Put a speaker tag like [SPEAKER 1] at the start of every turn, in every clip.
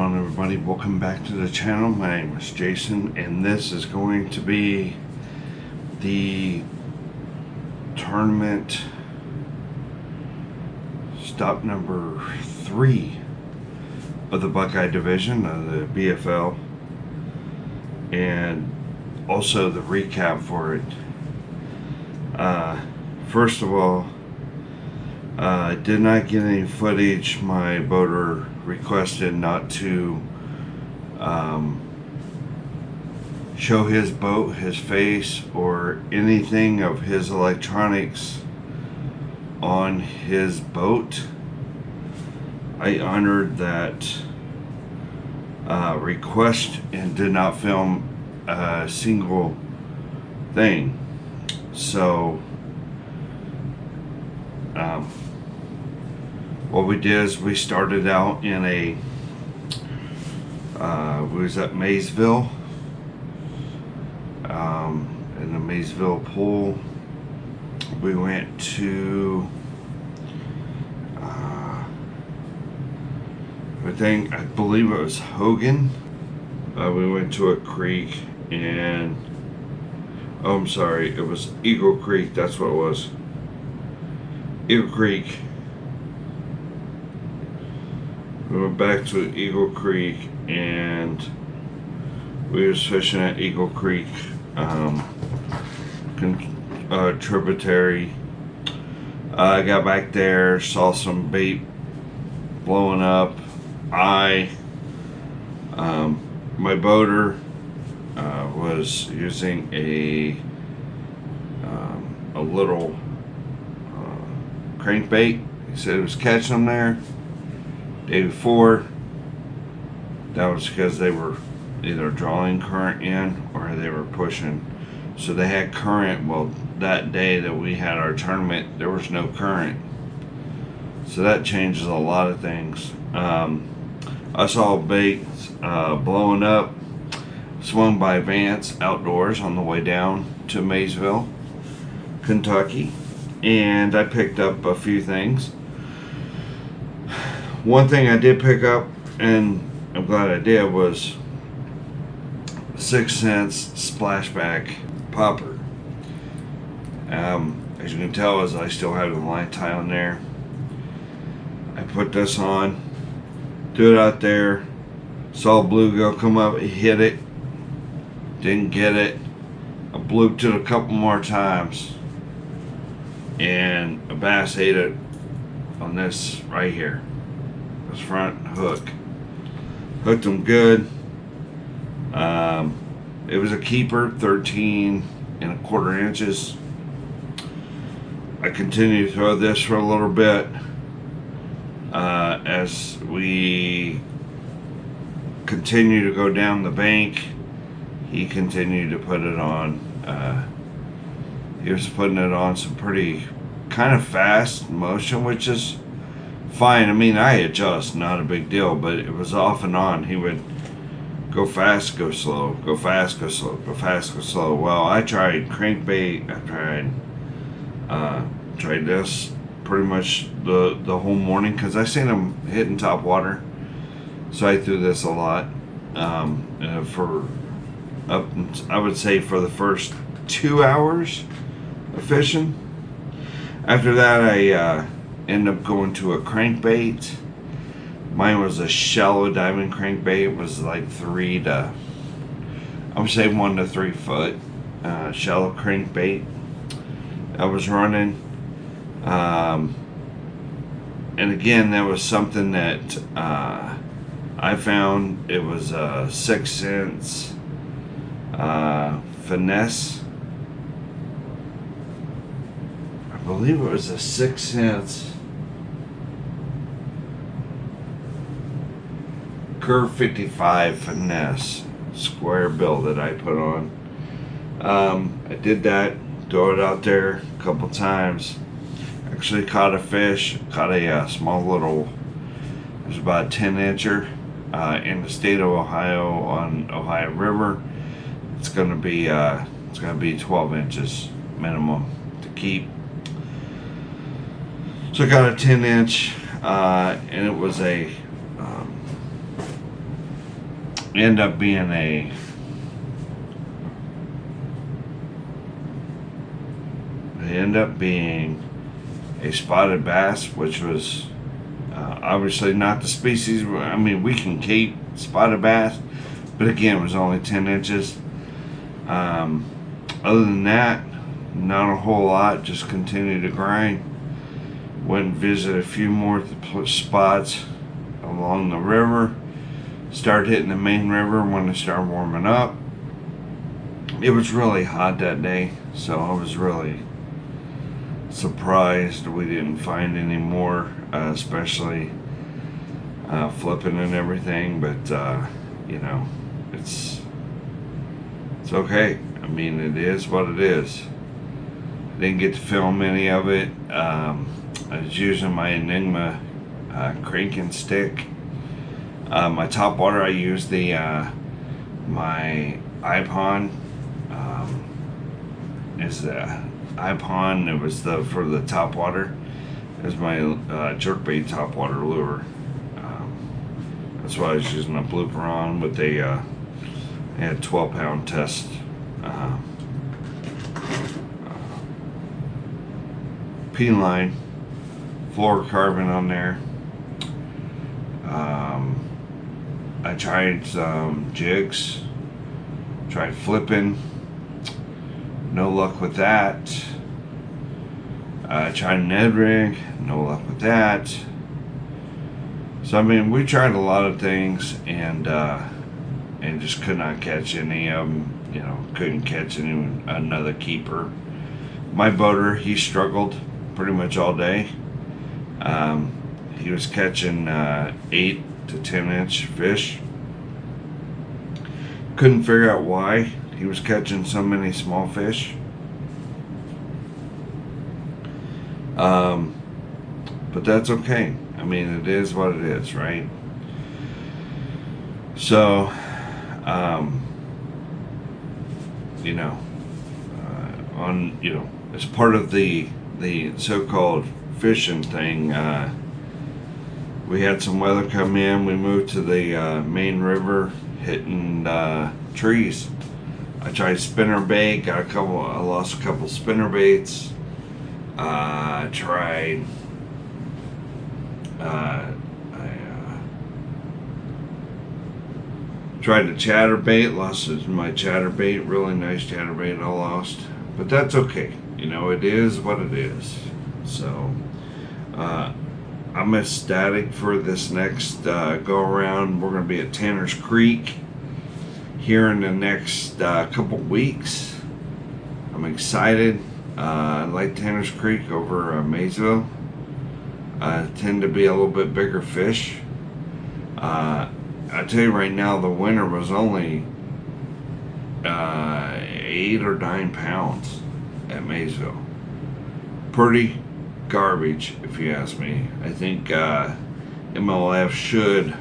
[SPEAKER 1] on, everybody? Welcome back to the channel. My name is Jason, and this is going to be the tournament stop number 3 of the Buckeye Division of the BFL, and also the recap for it. First of all, I did not get any footage. My boater requested not to show his boat, his face, or anything of his electronics on his boat. I honored that request and did not film a single thing. So what we did is we started out in a we was at Maysville, in the Maysville pool. We went to I believe it was Hogan. We went to a creek, and oh, I'm sorry, it was Eagle Creek. That's what it was. Eagle Creek. We went back to Eagle Creek, and we was fishing at Eagle Creek tributary. I got back there, saw some bait blowing up. My boater was using a little crankbait. He said he was catching them there. Day before, that was because they were either drawing current in or they were pushing. So they had current. Well, that day that we had our tournament, there was no current. So that changes a lot of things. I saw bait blowing up, swung by Vance Outdoors on the way down to Maysville, Kentucky, and I picked up a few things. One thing I did pick up, and I'm glad I did, was 6 cents splashback popper. As you can tell, as I still have the line tie on there, I put this on, threw it out there, saw a bluegill come up, it hit it, didn't get it. I blooped it a couple more times, and a bass ate it on this right here, this front hook. Hooked him good. It was a keeper, 13 1/4 inches. I continued to throw this for a little bit. As we continue to go down the bank, he continued to put it on. He was putting it on some pretty kind of fast motion, which is fine. I mean, I adjust, not a big deal, but it was off and on. He would go fast, go slow, go fast, go slow, go fast, go slow. Well, I tried crankbait, I tried this pretty much the whole morning, because I seen him hitting top water, so I threw this a lot. I would say for the first 2 hours of fishing. After that, I ended up going to a crankbait. Mine was a shallow diamond crankbait. It was like 1 to 3 foot shallow crankbait I was running. And again, that was something that I found. It was a 6 cents finesse. I believe it was a 6 cents curve 55 finesse square bill that I put on. I did that, throw it out there a couple times. Actually caught a fish, caught a small little, it was about a 10-incher in the state of Ohio on Ohio River. It's gonna be 12 inches minimum to keep. So I got a 10-inch, and it was a end up being a spotted bass, which was obviously not the species. I mean, we can keep spotted bass, but again, it was only 10 inches. Other than that, not a whole lot. Just continue to grind. Went and visited a few more spots along the river. Started hitting the main river when it started warming up. It was really hot that day, so I was really surprised we didn't find any more, especially flipping and everything. But you know, it's okay. I mean, it is what it is. I didn't get to film any of it. I was using my Enigma cranking stick. My top water, I used the my iPod. Is the iPod? It was for the top water. It was my jerkbait top water lure. That's what I was using a blooper on, but they had 12-pound test P-line fluorocarbon on there. I tried some jigs, tried flipping, no luck with that. I tried an Ed rig, no luck with that. So I mean, we tried a lot of things and just could not catch any of them. You know, couldn't catch another keeper. My boater, he struggled pretty much all day. He was catching 8 to 10 inch fish. Couldn't figure out why he was catching so many small fish. But that's okay. I mean, it is what it is, right? So, you know, as part of the so-called fishing thing, we had some weather come in. We moved to the main river, hitting trees. I tried spinner bait, I lost a couple spinner baits. Tried the chatterbait, lost my chatterbait, really nice chatterbait I lost. But that's okay. You know, it is what it is. So, I'm ecstatic for this next go around. We're going to be at Tanner's Creek here in the next couple weeks. I'm excited. I like Tanner's Creek over Maysville. Tend to be a little bit bigger fish. I tell you right now, the winter was only 8 or 9 pounds at Maysville. Pretty garbage, if you ask me. I think MLF should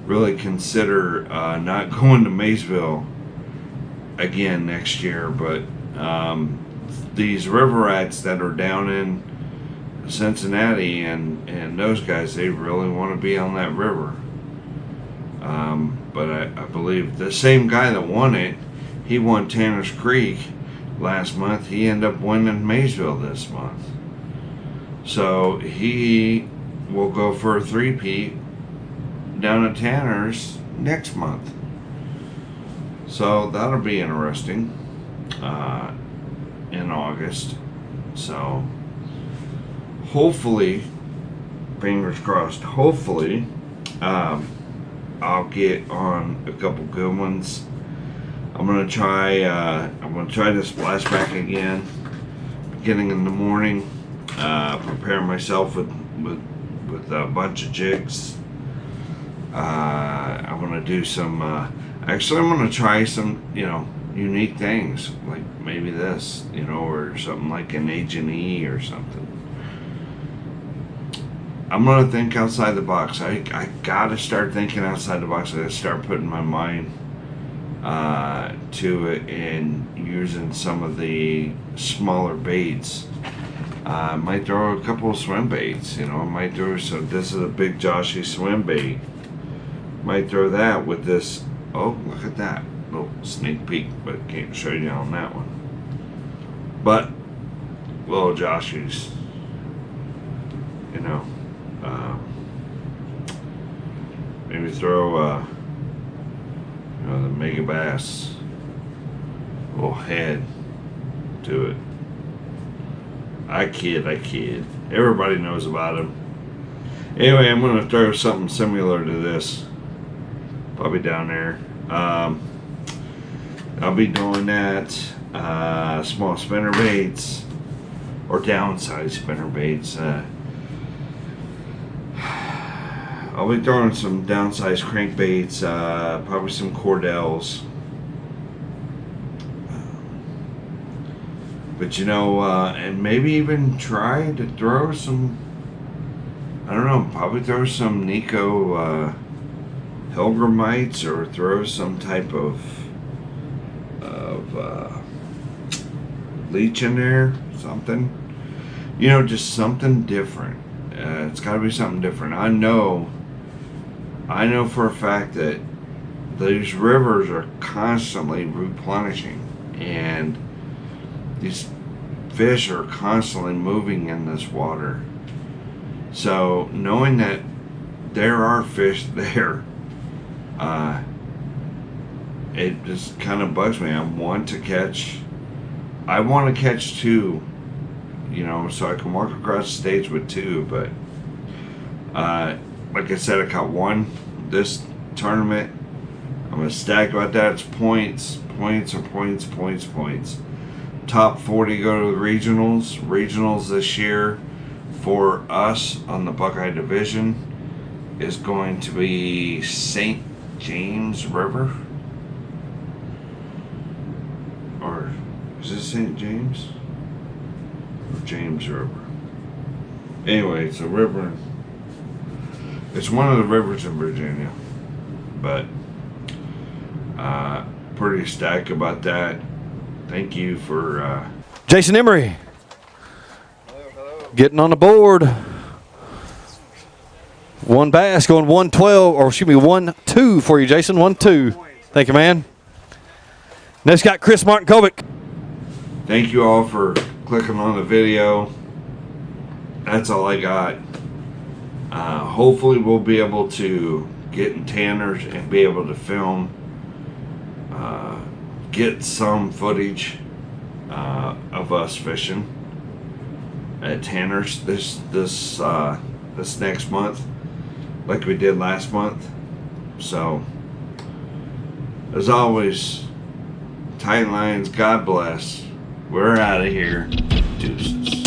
[SPEAKER 1] really consider not going to Maysville again next year. But these river rats that are down in Cincinnati and those guys, they really want to be on that river. But I believe the same guy that won it, he won Tanner's Creek last month. He ended up winning Maysville this month. So he will go for a 3-peat down at Tanner's next month. So that'll be interesting in August. So hopefully, fingers crossed, hopefully I'll get on a couple good ones. I'm gonna try the splashback again, beginning in the morning. Prepare myself with a bunch of jigs. I'm gonna do some. Actually, I'm gonna try some, unique things like maybe this, or something like an H&E or something. I'm gonna think outside the box. I gotta start thinking outside the box. I gotta start putting my mind to it and using some of the smaller baits. I might throw a couple of swim baits. I might throw this is a big Joshy swim bait. Might throw that with this Oh, look at that. Little sneak peek, but can't show you on that one. But little Joshy's, you know, maybe throw you know, the mega bass little head to it. I kid. Everybody knows about him. Anyway, I'm going to throw something similar to this. Probably down there. I'll be doing that. Small spinner baits or downsized spinner baits. I'll be throwing some downsized crankbaits, probably some Cordels. But you know, and maybe even try to throw some, I don't know, probably throw some Nico Pilgramites, or throw some type of leech in there, something. You know, just something different. It's got to be something different. I know for a fact that these rivers are constantly replenishing, and these fish are constantly moving in this water. So knowing that there are fish there, it just kind of bugs me. I want to catch two, you know, so I can walk across the stage with two. But like I said, I caught one this tournament. I'm gonna stack about that. It's points. Top 40 go to the regionals. Regionals this year for us on the Buckeye Division is going to be St. James River. Or is it St. James? Or James River? Anyway, it's a river. It's one of the rivers in Virginia. But pretty ecstatic about that. Thank you for
[SPEAKER 2] Jason Emery.
[SPEAKER 3] Hello.
[SPEAKER 2] Getting on the board. One bass going 112, or excuse me, 1-2 for you, Jason. 1-2. Thank you, man. Next got Chris Martinkovic.
[SPEAKER 1] Thank you all for clicking on the video. That's all I got. Hopefully we'll be able to get in Tanner's and be able to film, get some footage of us fishing at Tanner's this next month, like we did last month. So, as always, tight lines, God bless. We're out of here. Deuces.